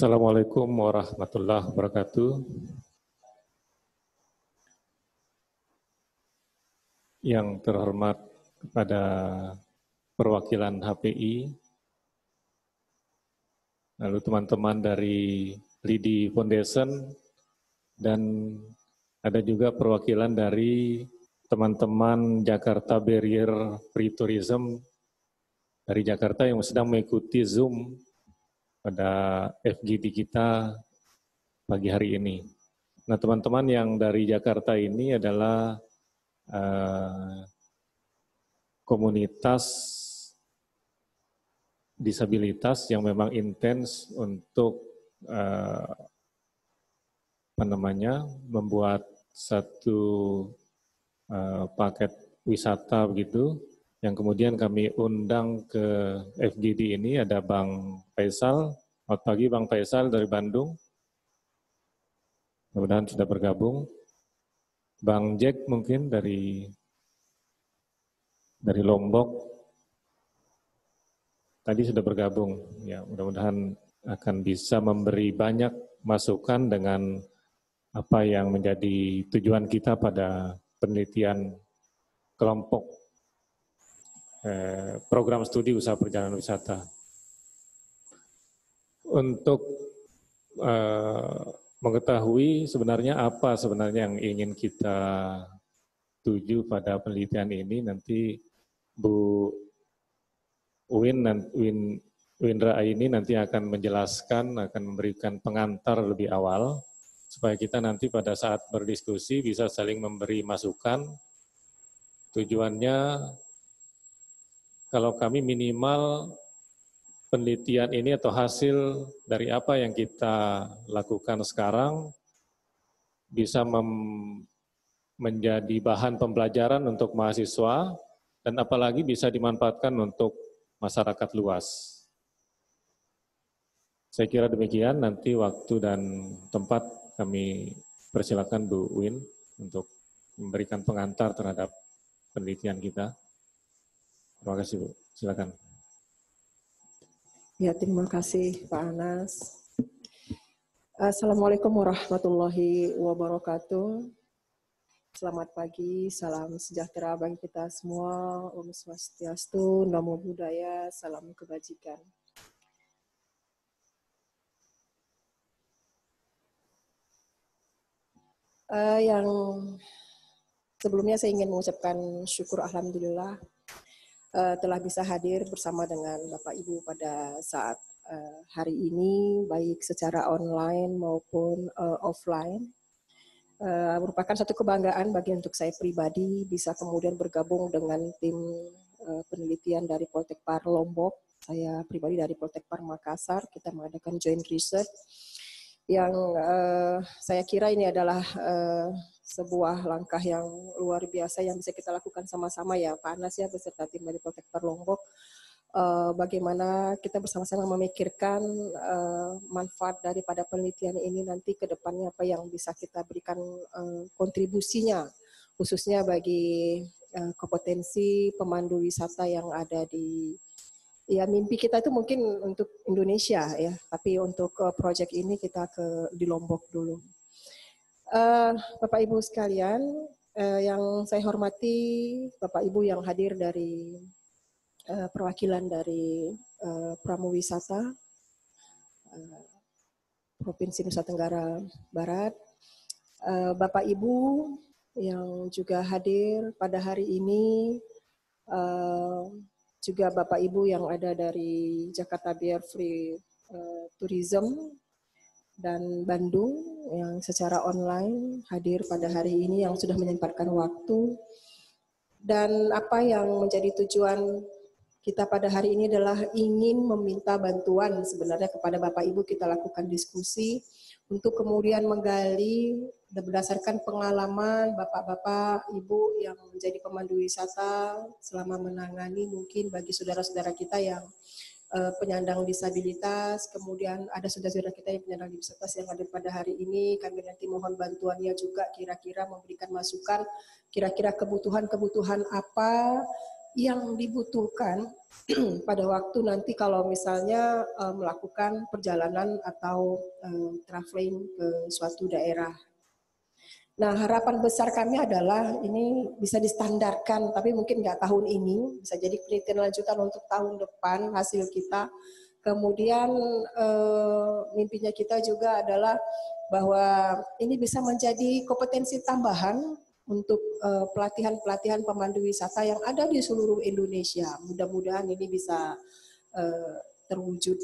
Assalamualaikum warahmatullahi wabarakatuh. Yang terhormat kepada perwakilan HPI, lalu teman-teman dari Lidi Foundation, dan ada juga perwakilan dari teman-teman Jakarta Barrier Free Tourism dari Jakarta yang sedang mengikuti Zoom pada FGD kita pagi hari ini. Nah, teman-teman yang dari Jakarta ini adalah komunitas disabilitas yang memang intens untuk membuat satu paket wisata begitu, yang kemudian kami undang ke FGD ini. Ada Bang Faisal. Selamat pagi Bang Faisal dari Bandung. Mudah-mudahan sudah bergabung. Bang Jack mungkin dari Lombok. Tadi sudah bergabung. Ya, mudah-mudahan akan bisa memberi banyak masukan dengan apa yang menjadi tujuan kita pada penelitian kelompok program studi usaha perjalanan wisata. Untuk mengetahui sebenarnya apa yang ingin kita tuju pada penelitian ini, nanti Bu Windra ini nanti akan menjelaskan, akan memberikan pengantar lebih awal, supaya kita nanti pada saat berdiskusi bisa saling memberi masukan. Tujuannya, kalau kami minimal penelitian ini atau hasil dari apa yang kita lakukan sekarang bisa menjadi bahan pembelajaran untuk mahasiswa, dan apalagi bisa dimanfaatkan untuk masyarakat luas. Saya kira demikian. Nanti waktu dan tempat kami persilakan Bu Win untuk memberikan pengantar terhadap penelitian kita. Terima kasih Bu. Silakan. Ya, terima kasih Pak Anas. Assalamualaikum warahmatullahi wabarakatuh. Selamat pagi, salam sejahtera bagi kita semua. Om Swastiastu, Namo Buddhaya, salam kebajikan. Yang sebelumnya saya ingin mengucapkan syukur alhamdulillah telah bisa hadir bersama dengan Bapak Ibu pada saat hari ini, baik secara online maupun offline. Merupakan satu kebanggaan bagi untuk saya pribadi bisa kemudian bergabung dengan tim penelitian dari Poltekpar Lombok. Saya pribadi dari Poltekpar Makassar. Kita mengadakan joint research yang saya kira ini adalah sebuah langkah yang luar biasa yang bisa kita lakukan sama-sama ya Pak Anas ya, beserta tim dari Poltekpar Lombok. Bagaimana kita bersama-sama memikirkan manfaat daripada penelitian ini nanti ke depannya, apa yang bisa kita berikan kontribusinya khususnya bagi kompetensi pemandu wisata yang ada di, ya mimpi kita itu mungkin untuk Indonesia ya, tapi untuk proyek ini kita di Lombok dulu. Bapak Ibu sekalian, yang saya hormati Bapak Ibu yang hadir dari perwakilan dari Pramuwisata Provinsi Nusa Tenggara Barat, Bapak Ibu yang juga hadir pada hari ini, juga Bapak Ibu yang ada dari Jakarta Barrier Free Tourism dan Bandung yang secara online hadir pada hari ini, yang sudah menyempatkan waktu. Dan apa yang menjadi tujuan kita pada hari ini adalah ingin meminta bantuan sebenarnya kepada Bapak Ibu. Kita lakukan diskusi untuk kemudian menggali berdasarkan pengalaman Bapak-Bapak, Ibu yang menjadi pemandu wisata selama menangani mungkin bagi saudara-saudara kita yang penyandang disabilitas, kemudian ada saudara-saudara kita yang penyandang disabilitas yang hadir pada hari ini. Kami nanti mohon bantuannya juga, kira-kira memberikan masukan, kira-kira kebutuhan-kebutuhan apa yang dibutuhkan pada waktu nanti kalau misalnya melakukan perjalanan atau traveling ke suatu daerah. Nah, harapan besar kami adalah ini bisa distandarkan, tapi mungkin nggak tahun ini, bisa jadi penelitian lanjutan untuk tahun depan hasil kita. Kemudian mimpinya kita juga adalah bahwa ini bisa menjadi kompetensi tambahan untuk pelatihan-pelatihan pemandu wisata yang ada di seluruh Indonesia. Mudah-mudahan ini bisa terwujud.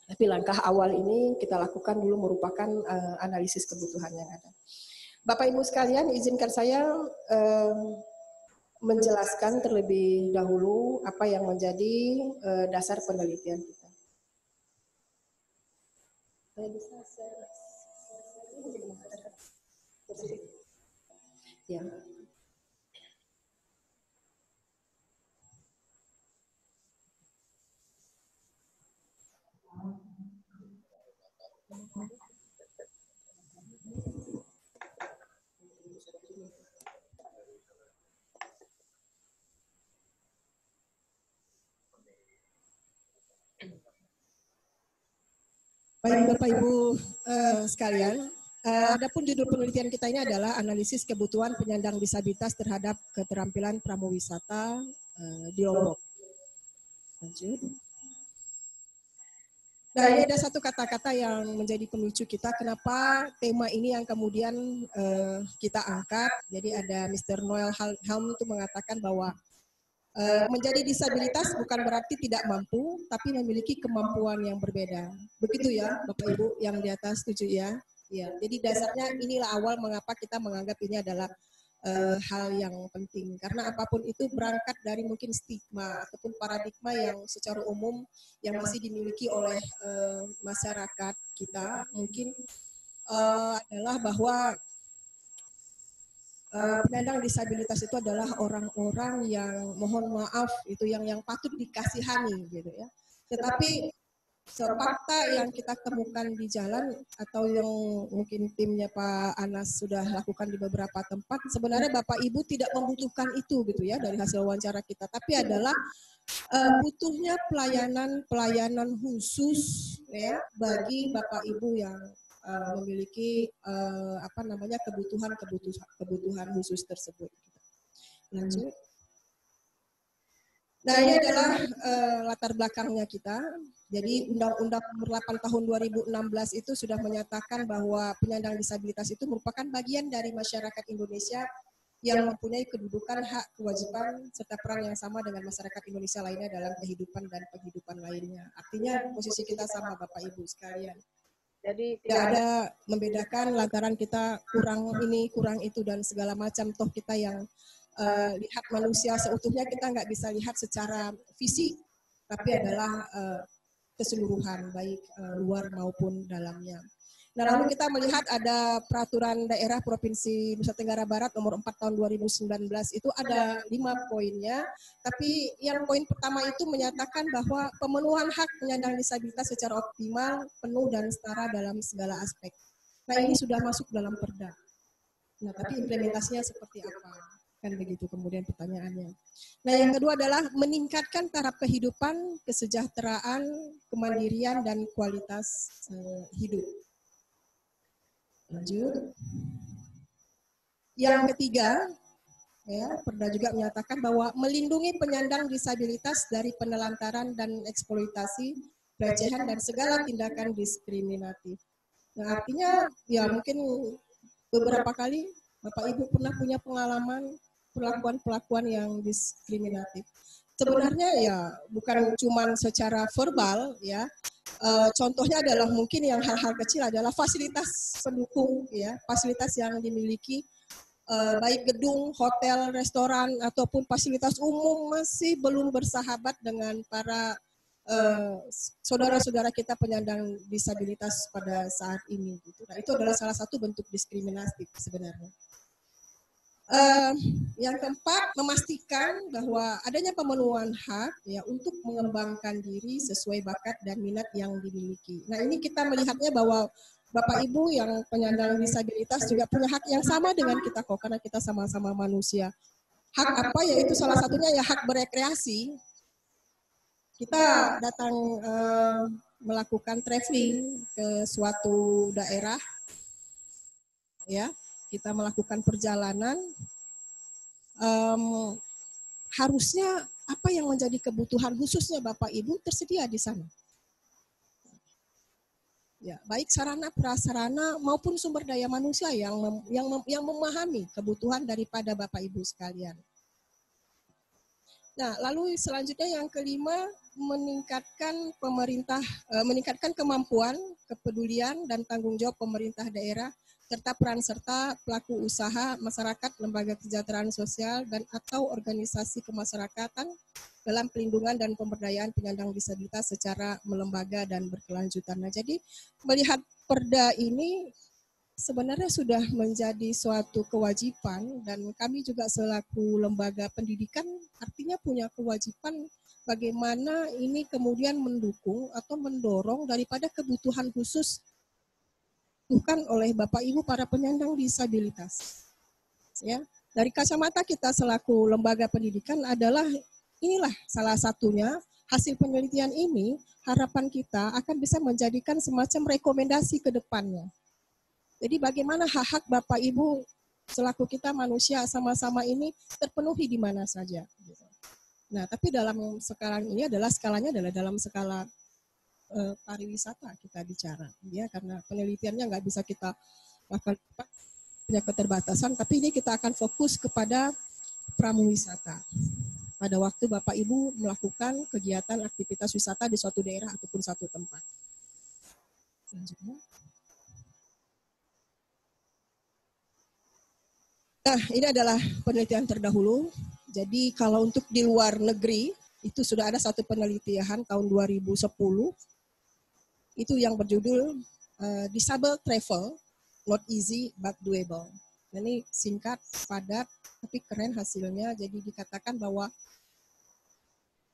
Tapi langkah awal ini kita lakukan dulu merupakan analisis kebutuhan yang ada. Bapak Ibu sekalian, izinkan saya menjelaskan terlebih dahulu apa yang menjadi dasar penelitian kita. Saya bisa share. Ya. Baik Bapak Ibu sekalian, adapun judul penelitian kita ini adalah analisis kebutuhan penyandang disabilitas terhadap keterampilan pramuwisata di Lombok. Lanjut. Nah, ini ada satu kata-kata yang menjadi pemicu kita kenapa tema ini yang kemudian kita angkat. Jadi ada Mr. Noel Helm itu mengatakan bahwa menjadi disabilitas bukan berarti tidak mampu, tapi memiliki kemampuan yang berbeda. Begitu ya, Bapak Ibu yang di atas, setuju ya? Ya. Jadi dasarnya inilah awal mengapa kita menganggap ini adalah hal yang penting. Karena apapun itu berangkat dari mungkin stigma ataupun paradigma yang secara umum yang masih dimiliki oleh masyarakat kita mungkin adalah bahwa penyandang disabilitas itu adalah orang-orang yang mohon maaf itu yang patut dikasihani gitu ya. Tetapi fakta yang kita temukan di jalan atau yang mungkin timnya Pak Anas sudah lakukan di beberapa tempat, sebenarnya Bapak Ibu tidak membutuhkan itu gitu ya dari hasil wawancara kita, tapi adalah butuhnya pelayanan khusus ya bagi Bapak Ibu yang memiliki kebutuhan khusus tersebut. Lanjut. Nah, ini adalah latar belakangnya kita. Jadi Undang-Undang Nomor 8 Tahun 2016 itu sudah menyatakan bahwa penyandang disabilitas itu merupakan bagian dari masyarakat Indonesia yang mempunyai kedudukan, hak, kewajiban, serta peran yang sama dengan masyarakat Indonesia lainnya dalam kehidupan dan penghidupan lainnya. Artinya posisi kita sama Bapak Ibu sekalian. Jadi tidak ada membedakan lantaran kita kurang ini, kurang itu, dan segala macam. Toh kita yang lihat manusia seutuhnya, kita nggak bisa lihat secara fisik, tapi adalah keseluruhan, baik luar maupun dalamnya. Nah, lalu kita melihat ada peraturan daerah Provinsi Nusa Tenggara Barat nomor 4 tahun 2019 itu ada 5 poinnya, tapi yang poin pertama itu menyatakan bahwa pemenuhan hak penyandang disabilitas secara optimal, penuh dan setara dalam segala aspek. Nah, ini sudah masuk dalam Perda. Nah, tapi implementasinya seperti apa? Kan begitu kemudian pertanyaannya. Nah, yang kedua adalah meningkatkan taraf kehidupan, kesejahteraan, kemandirian, dan kualitas hidup. Lanjut. Yang ketiga, ya, Perda juga menyatakan bahwa melindungi penyandang disabilitas dari penelantaran dan eksploitasi, pelecehan, dan segala tindakan diskriminatif. Nah, artinya ya mungkin beberapa kali Bapak Ibu pernah punya pengalaman perlakuan-perlakuan yang diskriminatif. Sebenarnya ya bukan cuma secara verbal ya. Contohnya adalah mungkin yang hal-hal kecil adalah fasilitas pendukung ya, fasilitas yang dimiliki baik gedung, hotel, restoran ataupun fasilitas umum masih belum bersahabat dengan para saudara-saudara kita penyandang disabilitas pada saat ini. Nah, itu adalah salah satu bentuk diskriminatif sebenarnya. Yang keempat, memastikan bahwa adanya pemenuhan hak ya untuk mengembangkan diri sesuai bakat dan minat yang dimiliki. Nah, ini kita melihatnya bahwa Bapak Ibu yang penyandang disabilitas juga punya hak yang sama dengan kita kok, karena kita sama-sama manusia. hak apa, yaitu salah satunya ya hak berekreasi. Kita datang melakukan traveling ke suatu daerah, ya, kita melakukan perjalanan, harusnya apa yang menjadi kebutuhan khususnya Bapak Ibu tersedia di sana. Ya, baik sarana prasarana maupun sumber daya manusia yang memahami kebutuhan daripada Bapak Ibu sekalian. Nah, lalu selanjutnya yang kelima, meningkatkan kemampuan, kepedulian dan tanggung jawab pemerintah daerah serta peran serta pelaku usaha, masyarakat, lembaga kesejahteraan sosial dan atau organisasi kemasyarakatan dalam pelindungan dan pemberdayaan penyandang disabilitas secara melembaga dan berkelanjutan. Nah, jadi melihat perda ini sebenarnya sudah menjadi suatu kewajiban dan kami juga selaku lembaga pendidikan artinya punya kewajiban bagaimana ini kemudian mendukung atau mendorong daripada kebutuhan khusus bukan oleh Bapak Ibu para penyandang disabilitas. Ya, dari kacamata kita selaku lembaga pendidikan adalah inilah salah satunya hasil penelitian ini harapan kita akan bisa menjadikan semacam rekomendasi ke depannya. Jadi bagaimana hak-hak Bapak Ibu selaku kita manusia sama-sama ini terpenuhi di mana saja. Nah, tapi dalam sekarang ini skalanya adalah dalam skala pariwisata kita bicara, ya, karena penelitiannya nggak bisa kita lakukan punya keterbatasan, tapi ini kita akan fokus kepada pramuwisata. Pada waktu Bapak Ibu melakukan kegiatan aktivitas wisata di suatu daerah ataupun satu tempat. Selanjutnya. Nah, ini adalah penelitian terdahulu. Jadi kalau untuk di luar negeri, itu sudah ada satu penelitian tahun 2010, itu yang berjudul Disable Travel, Not Easy But Doable. Ini singkat, padat, tapi keren hasilnya. Jadi dikatakan bahwa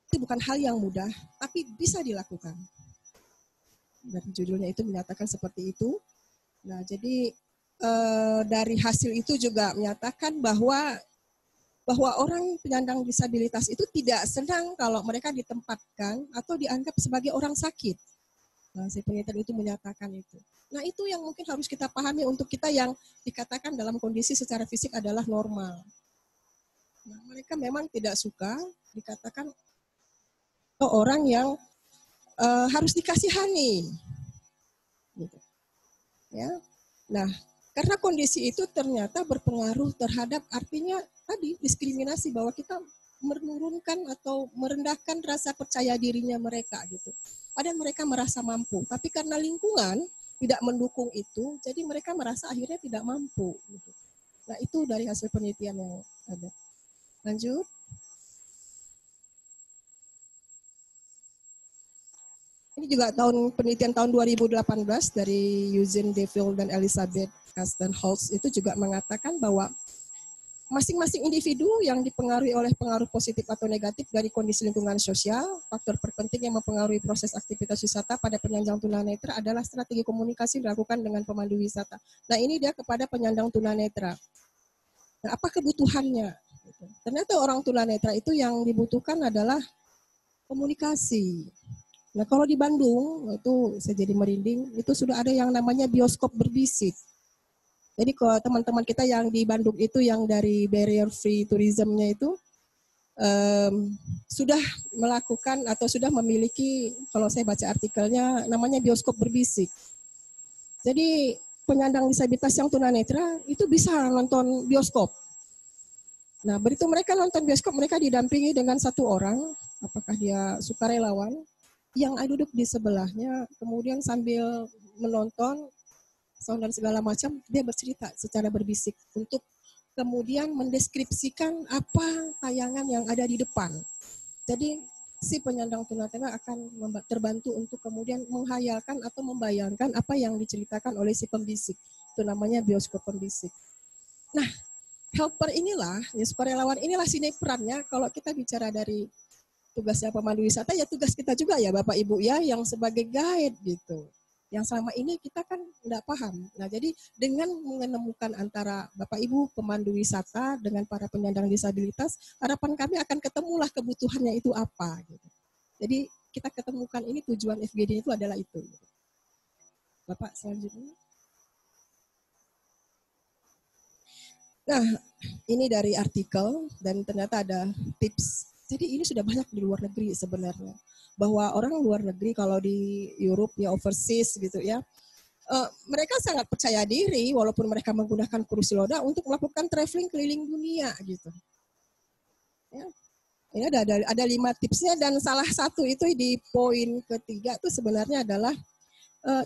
itu bukan hal yang mudah, tapi bisa dilakukan. Dan judulnya itu menyatakan seperti itu. Nah, jadi dari hasil itu juga menyatakan bahwa orang penyandang disabilitas itu tidak senang kalau mereka ditempatkan atau dianggap sebagai orang sakit. Nah, si penelitian itu menyatakan itu. Nah, itu yang mungkin harus kita pahami untuk kita yang dikatakan dalam kondisi secara fisik adalah normal. Nah, mereka memang tidak suka dikatakan orang yang harus dikasihani. Gitu. Ya. Nah, karena kondisi itu ternyata berpengaruh terhadap artinya tadi diskriminasi bahwa kita menurunkan atau merendahkan rasa percaya dirinya mereka gitu. Padahal mereka merasa mampu, tapi karena lingkungan tidak mendukung itu, jadi mereka merasa akhirnya tidak mampu. Gitu. Nah, itu dari hasil penelitian yang ada. Lanjut. Ini juga penelitian tahun 2018 dari Eugene Deville dan Elizabeth Kastenholz itu juga mengatakan bahwa masing-masing individu yang dipengaruhi oleh pengaruh positif atau negatif dari kondisi lingkungan sosial, faktor terpenting yang mempengaruhi proses aktivitas wisata pada penyandang tunanetra adalah strategi komunikasi dilakukan dengan pemandu wisata. Nah, ini dia kepada penyandang tunanetra. Nah, apa kebutuhannya? Ternyata orang tunanetra itu yang dibutuhkan adalah komunikasi. Nah, kalau di Bandung, itu saya jadi merinding, itu sudah ada yang namanya bioskop berbisik. Jadi kalau teman-teman kita yang di Bandung itu yang dari barrier free tourism-nya itu sudah melakukan atau sudah memiliki, kalau saya baca artikelnya, namanya bioskop berbisik. Jadi penyandang disabilitas yang tunanetra itu bisa nonton bioskop. Nah, begitu mereka nonton bioskop, mereka didampingi dengan satu orang, apakah dia sukarelawan, yang duduk di sebelahnya, kemudian sambil menonton, sound dan segala macam, dia bercerita secara berbisik untuk kemudian mendeskripsikan apa tayangan yang ada di depan. Jadi si penyandang tunanetra akan terbantu untuk kemudian menghayalkan atau membayangkan apa yang diceritakan oleh si pembisik. Itu namanya bioskop pembisik. Nah, helper inilah, ya, sukarelawan inilah sini perannya kalau kita bicara dari tugasnya pemandu wisata, ya tugas kita juga ya Bapak Ibu ya, yang sebagai guide gitu. Yang selama ini kita kan nggak paham. Nah, jadi dengan menemukan antara Bapak Ibu pemandu wisata dengan para penyandang disabilitas, harapan kami akan ketemulah kebutuhannya itu apa. Gitu. Jadi kita ketemukan ini tujuan FGD itu adalah itu. Bapak selanjutnya. Nah, ini dari artikel dan ternyata ada tips. Jadi ini sudah banyak di luar negeri sebenarnya. Bahwa orang luar negeri kalau di Europe ya overseas gitu ya, mereka sangat percaya diri walaupun mereka menggunakan kursi roda untuk melakukan traveling keliling dunia gitu. Ya. Ini ada 5 tipsnya dan salah satu itu di poin ketiga itu sebenarnya adalah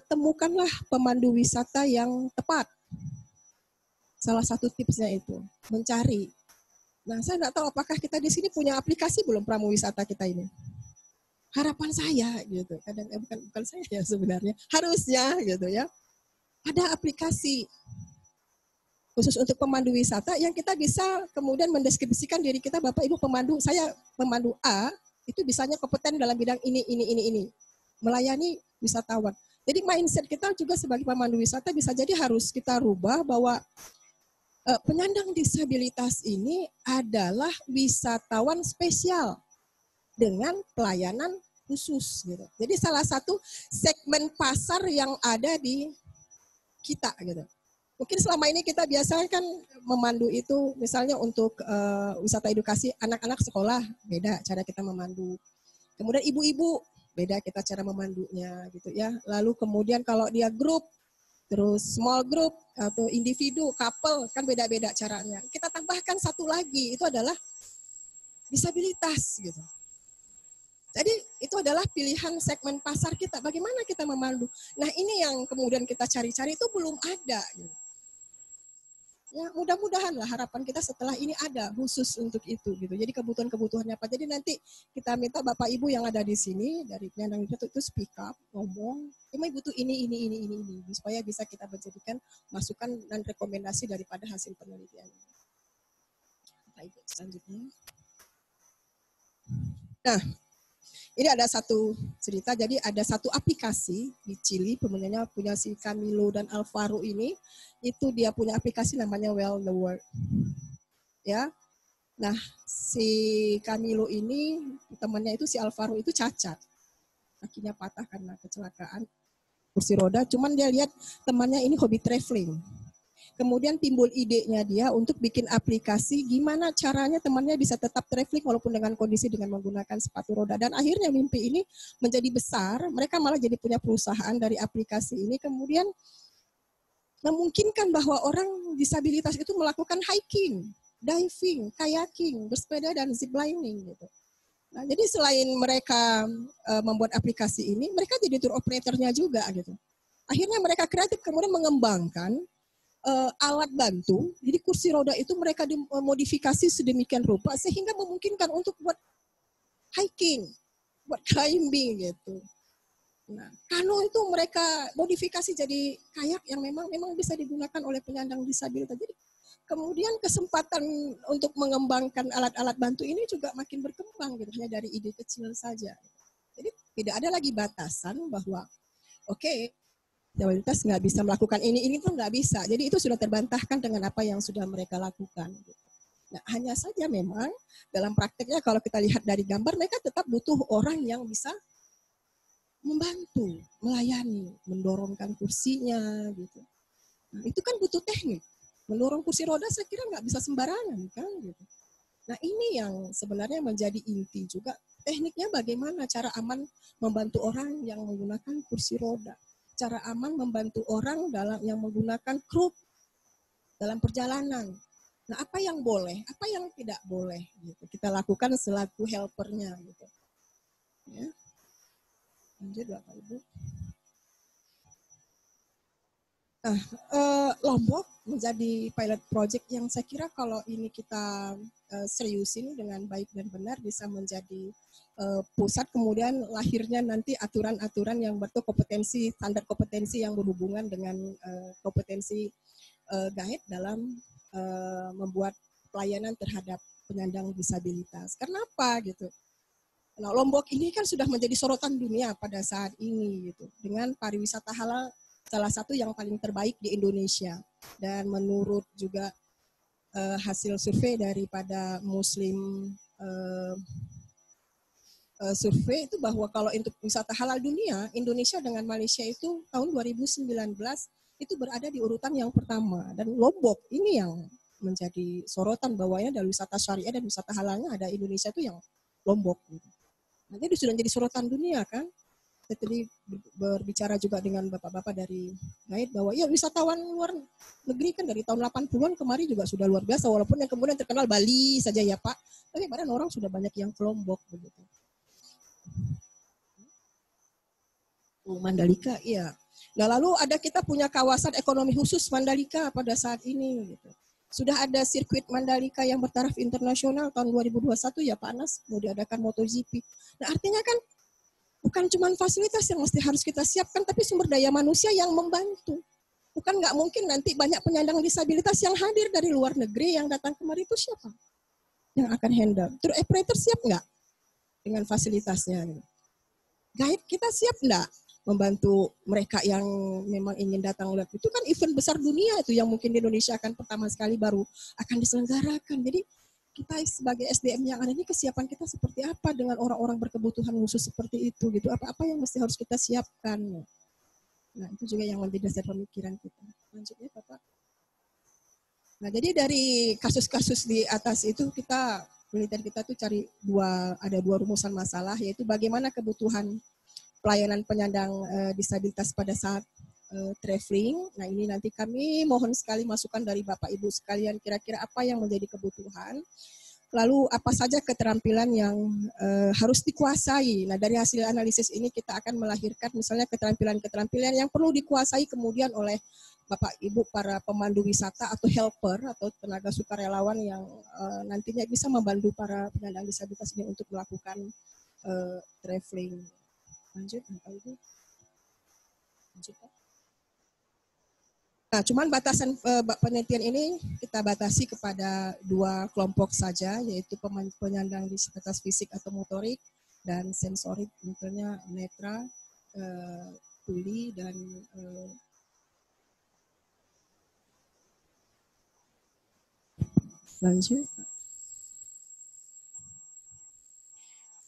temukanlah pemandu wisata yang tepat. Salah satu tipsnya itu mencari. Nah, saya nggak tahu apakah kita di sini punya aplikasi belum pramuwisata kita ini. Harapan saya gitu, kadang bukan saya ya sebenarnya, harusnya gitu ya. Ada aplikasi khusus untuk pemandu wisata yang kita bisa kemudian mendeskripsikan diri kita, Bapak Ibu pemandu, saya pemandu A, itu bisanya kompeten dalam bidang ini. Melayani wisatawan. Jadi mindset kita juga sebagai pemandu wisata bisa jadi harus kita rubah bahwa penyandang disabilitas ini adalah wisatawan spesial dengan pelayanan khusus gitu. Jadi salah satu segmen pasar yang ada di kita gitu. Mungkin selama ini kita biasa kan memandu itu misalnya untuk wisata edukasi anak-anak sekolah, beda cara kita memandu. Kemudian ibu-ibu, beda kita cara memandunya gitu ya. Lalu kemudian kalau dia grup, terus small group atau individu, couple, kan beda-beda caranya. Kita tambahkan satu lagi, itu adalah disabilitas gitu. Jadi itu adalah pilihan segmen pasar kita. Bagaimana kita memandu? Nah ini yang kemudian kita cari-cari itu belum ada. Gitu. Ya mudah-mudahan lah harapan kita setelah ini ada khusus untuk itu gitu. Jadi kebutuhan-kebutuhannya apa. Jadi nanti kita minta Bapak Ibu yang ada di sini dari penyandang itu speak up, ngomong, ini butuh ini supaya bisa kita menjadikan masukan dan rekomendasi daripada hasil penelitian. Baik, selanjutnya. Nah, ini ada satu cerita, jadi ada satu aplikasi di Chili, pemenangnya punya si Camilo dan Alvaro ini, itu dia punya aplikasi namanya Well the World. Ya, nah si Camilo ini, temannya itu si Alvaro itu cacat, kakinya patah karena kecelakaan, kursi roda, cuman dia lihat temannya ini hobi traveling. Kemudian timbul idenya dia untuk bikin aplikasi gimana caranya temannya bisa tetap traveling walaupun dengan kondisi dengan menggunakan sepatu roda. Dan akhirnya mimpi ini menjadi besar, mereka malah jadi punya perusahaan dari aplikasi ini. Kemudian memungkinkan bahwa orang disabilitas itu melakukan hiking, diving, kayaking, bersepeda, dan ziplining gitu. Nah, jadi selain mereka membuat aplikasi ini, mereka jadi tour operatornya juga gitu. Akhirnya mereka kreatif kemudian mengembangkan alat bantu, jadi kursi roda itu mereka dimodifikasi sedemikian rupa sehingga memungkinkan untuk buat hiking, buat climbing gitu. Nah, kano itu mereka modifikasi jadi kayak yang memang bisa digunakan oleh penyandang disabilitas. Jadi kemudian kesempatan untuk mengembangkan alat-alat bantu ini juga makin berkembang gitu, hanya dari ide kecil saja. Jadi tidak ada lagi batasan bahwa oke, disabilitas nggak bisa melakukan ini tuh nggak bisa. Jadi itu sudah terbantahkan dengan apa yang sudah mereka lakukan. Nah, hanya saja memang dalam prakteknya kalau kita lihat dari gambar, mereka tetap butuh orang yang bisa membantu, melayani, mendorongkan kursinya gitu. Nah, itu kan butuh teknik. Mendorong kursi roda saya kira nggak bisa sembarangan kan gitu. Nah ini yang sebenarnya menjadi inti juga. Tekniknya bagaimana cara aman membantu orang yang menggunakan kursi roda. Cara aman membantu orang dalam yang menggunakan kru dalam perjalanan. Nah, apa yang boleh, apa yang tidak boleh gitu. Kita lakukan selaku helpernya gitu. Ya. Lanjut Bapak Ibu. Nah, Lombok menjadi pilot project yang saya kira kalau ini kita seriusin dengan baik dan benar bisa menjadi pusat, kemudian lahirnya nanti aturan-aturan yang berkompetensi, standar kompetensi yang berhubungan dengan kompetensi guide dalam membuat pelayanan terhadap penyandang disabilitas. Karena apa gitu? Nah, Lombok ini kan sudah menjadi sorotan dunia pada saat ini gitu, dengan pariwisata halal salah satu yang paling terbaik di Indonesia. Dan menurut juga hasil survei daripada Muslim survei itu bahwa kalau untuk wisata halal dunia, Indonesia dengan Malaysia itu tahun 2019 itu berada di urutan yang pertama. Dan Lombok ini yang menjadi sorotan bahwa ini adalah wisata syariah dan wisata halalnya ada Indonesia itu yang Lombok. Nah, jadi sudah jadi sorotan dunia kan. Saya tadi berbicara juga dengan bapak-bapak dari Guide bahwa ya wisatawan luar negeri kan dari tahun 80-an kemarin juga sudah luar biasa, walaupun yang kemudian terkenal Bali saja ya Pak, tapi padahal orang sudah banyak yang ke Lombok begitu. Mandalika, iya. Nah, lalu ada kita punya kawasan ekonomi khusus Mandalika pada saat ini gitu. Sudah ada sirkuit Mandalika yang bertaraf internasional tahun 2021 ya Pak Anas, mau diadakan MotoGP. Nah, artinya kan bukan cuma fasilitas yang mesti harus kita siapkan, tapi sumber daya manusia yang membantu. Bukan nggak mungkin nanti banyak penyandang disabilitas yang hadir dari luar negeri yang datang kemari, itu siapa yang akan handle? Tour operator siap nggak dengan fasilitasnya? Guide kita siap nggak membantu mereka yang memang ingin datang lihat? Itu kan event besar dunia itu yang mungkin di Indonesia akan pertama sekali baru akan diselenggarakan. Jadi kita sebagai SDM yang ada ini kesiapan kita seperti apa dengan orang-orang berkebutuhan khusus seperti itu gitu. Apa-apa yang mesti harus kita siapkan. Nah, itu juga yang menjadi dasar pemikiran kita. Lanjutnya Bapak. Nah, jadi dari kasus-kasus di atas itu penelitian kita tuh cari ada dua rumusan masalah, yaitu bagaimana kebutuhan pelayanan penyandang disabilitas pada saat traveling. Nah, ini nanti kami mohon sekali masukan dari Bapak Ibu sekalian, kira-kira apa yang menjadi kebutuhan, lalu apa saja keterampilan yang harus dikuasai. Nah, dari hasil analisis ini kita akan melahirkan misalnya keterampilan-keterampilan yang perlu dikuasai kemudian oleh Bapak Ibu para pemandu wisata atau helper atau tenaga sukarelawan yang nantinya bisa membantu para penyandang disabilitas ini untuk melakukan traveling. Lanjut, Bapak Ibu. Lanjut, Pak. Nah, cuman batasan penelitian ini kita batasi kepada dua kelompok saja, yaitu penyandang disabilitas fisik atau motorik dan sensorik, misalnya netra, tuli, dan lanjut.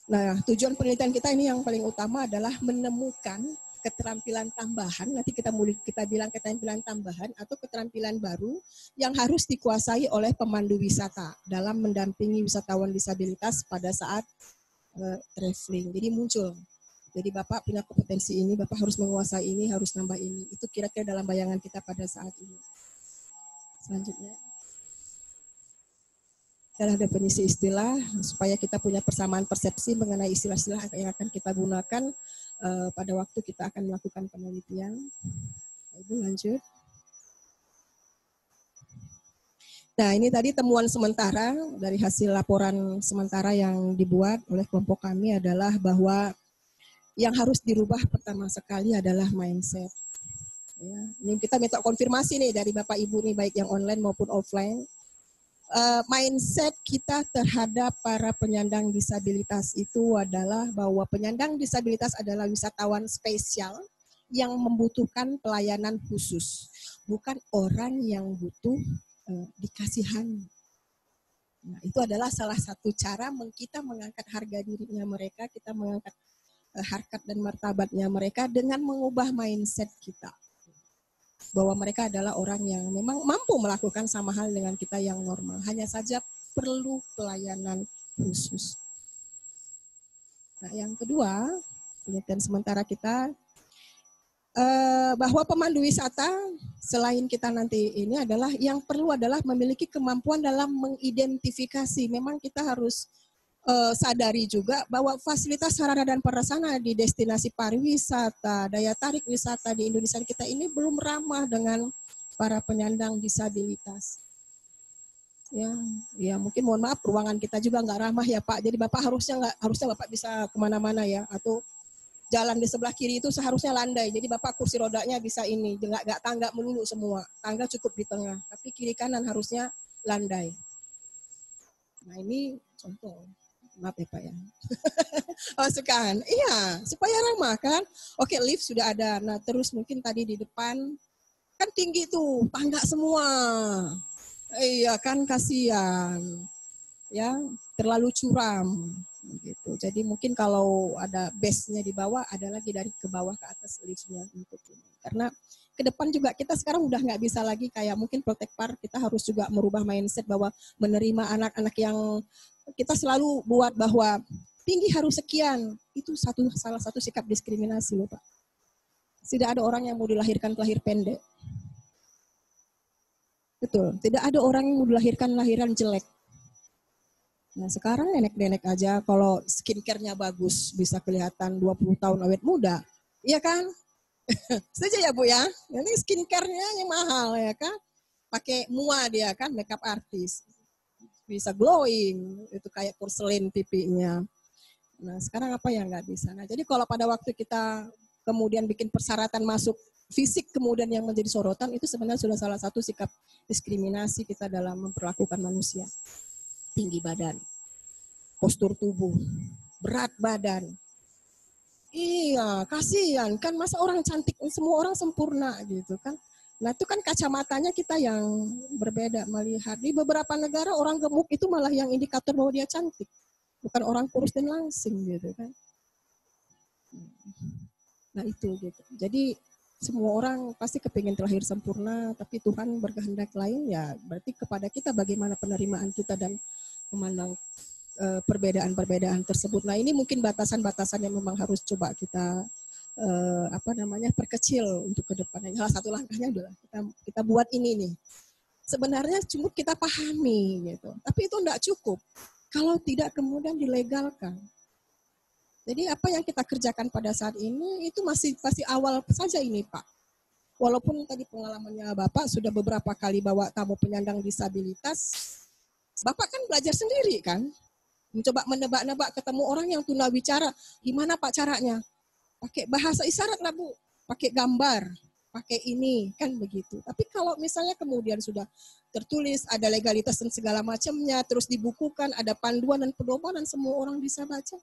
Nah, tujuan penelitian kita ini yang paling utama adalah menemukan keterampilan tambahan, nanti kita bilang keterampilan tambahan atau keterampilan baru yang harus dikuasai oleh pemandu wisata dalam mendampingi wisatawan disabilitas pada saat traveling. Jadi muncul. Jadi Bapak punya kompetensi ini, Bapak harus menguasai ini, harus nambah ini. Itu kira-kira dalam bayangan kita pada saat ini. Selanjutnya. Adalah definisi istilah supaya kita punya persamaan persepsi mengenai istilah-istilah yang akan kita gunakan pada waktu kita akan melakukan penelitian. Ibu lanjut. Nah, ini tadi temuan sementara dari hasil laporan sementara yang dibuat oleh kelompok kami adalah bahwa yang harus dirubah pertama sekali adalah mindset. Ya, ini kita minta konfirmasi nih dari Bapak Ibu nih, baik yang online maupun offline. Mindset kita terhadap para penyandang disabilitas itu adalah bahwa penyandang disabilitas adalah wisatawan spesial yang membutuhkan pelayanan khusus, bukan orang yang butuh dikasihani. Nah, itu adalah salah satu cara kita mengangkat harga dirinya mereka, kita mengangkat harkat dan martabatnya mereka dengan mengubah mindset kita. Bahwa mereka adalah orang yang memang mampu melakukan sama hal dengan kita yang normal. Hanya saja perlu pelayanan khusus. Nah, yang kedua, penelitian sementara kita, bahwa pemandu wisata selain kita nanti ini adalah yang perlu adalah memiliki kemampuan dalam mengidentifikasi. Memang kita harus sadari juga bahwa fasilitas sarana dan prasarana di destinasi pariwisata, daya tarik wisata di Indonesia kita ini belum ramah dengan para penyandang disabilitas. Ya mungkin mohon maaf ruangan kita juga nggak ramah ya Pak. Jadi Bapak harusnya Bapak bisa kemana-mana ya, atau jalan di sebelah kiri itu seharusnya landai. Jadi Bapak kursi rodanya bisa ini, nggak tangga melulu semua. Tangga cukup di tengah, tapi kiri kanan harusnya landai. Nah ini contoh. Maaf ya Pak ya. Masukkan, iya, supaya ramah kan. Oke, lift sudah ada. Nah, terus mungkin tadi di depan kan tinggi tuh, tangga semua. Iya kan, kasihan. Ya, terlalu curam gitu. Jadi mungkin kalau ada base-nya di bawah, ada lagi dari ke bawah ke atas lift-nya untuk ini. Karena ke depan juga kita sekarang udah nggak bisa lagi kayak mungkin Protecpar, kita harus juga merubah mindset bahwa menerima anak-anak yang kita selalu buat bahwa tinggi harus sekian, itu salah satu sikap diskriminasi loh Pak. Tidak ada orang yang mau dilahirkan lahir pendek. Betul, tidak ada orang yang mau dilahirkan lahiran jelek. Nah sekarang nenek-nenek aja kalau skincare-nya bagus bisa kelihatan 20 tahun awet muda. Iya kan? Setuju ya Bu ya? Ini skincare-nya yang mahal ya kan? Pakai mua dia kan, makeup artist. Bisa glowing, itu kayak porselin pipinya. Nah sekarang apa yang nggak bisa? Nah jadi kalau pada waktu kita kemudian bikin persyaratan masuk fisik kemudian yang menjadi sorotan, itu sebenarnya sudah salah satu sikap diskriminasi kita dalam memperlakukan manusia. Tinggi badan, postur tubuh, berat badan. Iya, kasihan kan masa orang cantik, semua orang sempurna gitu kan. Nah itu kan kacamatanya kita yang berbeda melihat. Di beberapa negara orang gemuk itu malah yang indikator bahwa dia cantik. Bukan orang kurus dan langsing gitu kan. Nah itu gitu. Jadi semua orang pasti kepingin terlahir sempurna, tapi Tuhan berkehendak lain ya berarti kepada kita bagaimana penerimaan kita dan memandang perbedaan-perbedaan tersebut. Nah ini mungkin batasan-batasan yang memang harus coba kita perkecil untuk ke depannya. Salah satu langkahnya adalah kita buat ini nih. Sebenarnya cuma kita pahami gitu, tapi itu enggak cukup kalau tidak kemudian dilegalkan. Jadi apa yang kita kerjakan pada saat ini itu masih awal saja ini Pak. Walaupun tadi pengalamannya Bapak sudah beberapa kali bawa tamu penyandang disabilitas, Bapak kan belajar sendiri kan? Mencoba menebak-nebak ketemu orang yang tunawicara, gimana Pak caranya? Pakai bahasa isyarat lah Bu, pakai gambar, pakai ini, kan begitu. Tapi kalau misalnya kemudian sudah tertulis, ada legalitas dan segala macamnya, terus dibukukan, ada panduan dan pedoman dan semua orang bisa baca.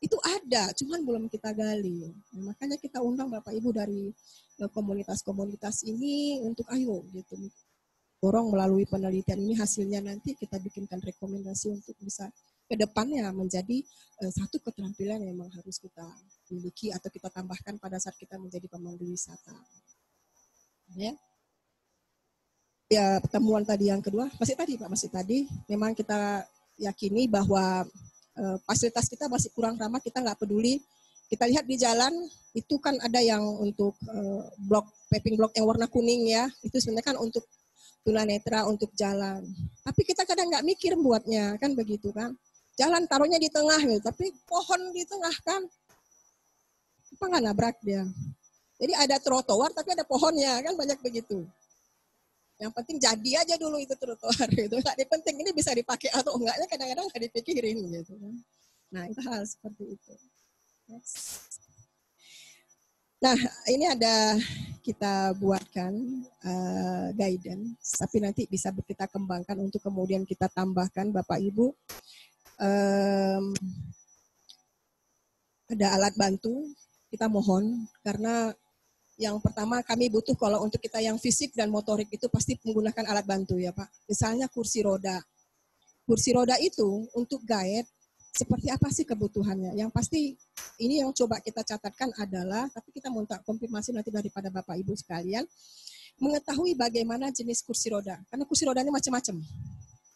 Itu ada, cuman belum kita gali. Nah, makanya kita undang Bapak Ibu dari komunitas-komunitas ini untuk ayo gitu. Dorong melalui penelitian ini hasilnya nanti kita bikinkan rekomendasi untuk bisa ke depannya menjadi satu keterampilan yang memang harus kita miliki atau kita tambahkan pada saat kita menjadi pemandu wisata. Ya. Ya, pertemuan tadi yang kedua, masih tadi memang kita yakini bahwa fasilitas kita masih kurang ramah, kita nggak peduli. Kita lihat di jalan itu kan ada yang untuk paving block yang warna kuning ya, itu sebenarnya kan untuk tunanetra untuk jalan. Tapi kita kadang nggak mikir buatnya, kan begitu kan. Jalan taruhnya di tengah, gitu. Tapi pohon di tengah kan. Apa nggak nabrak dia. Jadi ada trotoar tapi ada pohonnya, kan banyak begitu. Yang penting jadi aja dulu itu trotoar. Gitu. Nggak penting ini bisa dipakai atau enggaknya kadang-kadang nggak dipikirin. Gitu. Nah itu hal seperti itu. Next. Nah, ini ada kita buatkan guidance, tapi nanti bisa kita kembangkan untuk kemudian kita tambahkan Bapak Ibu. Ada alat bantu, kita mohon, karena yang pertama kami butuh kalau untuk kita yang fisik dan motorik itu pasti menggunakan alat bantu ya Pak. Misalnya kursi roda. Kursi roda itu untuk guide, seperti apa sih kebutuhannya? Yang pasti ini yang coba kita catatkan adalah, tapi kita minta konfirmasi nanti daripada Bapak Ibu sekalian, mengetahui bagaimana jenis kursi roda. Karena kursi rodanya macam-macam.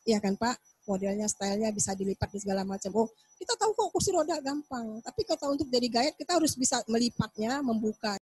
Iya kan Pak? Modelnya, stylenya bisa dilipat di segala macam. Oh, kita tahu kok kursi roda gampang. Tapi kalau untuk jadi guide, kita harus bisa melipatnya, membuka.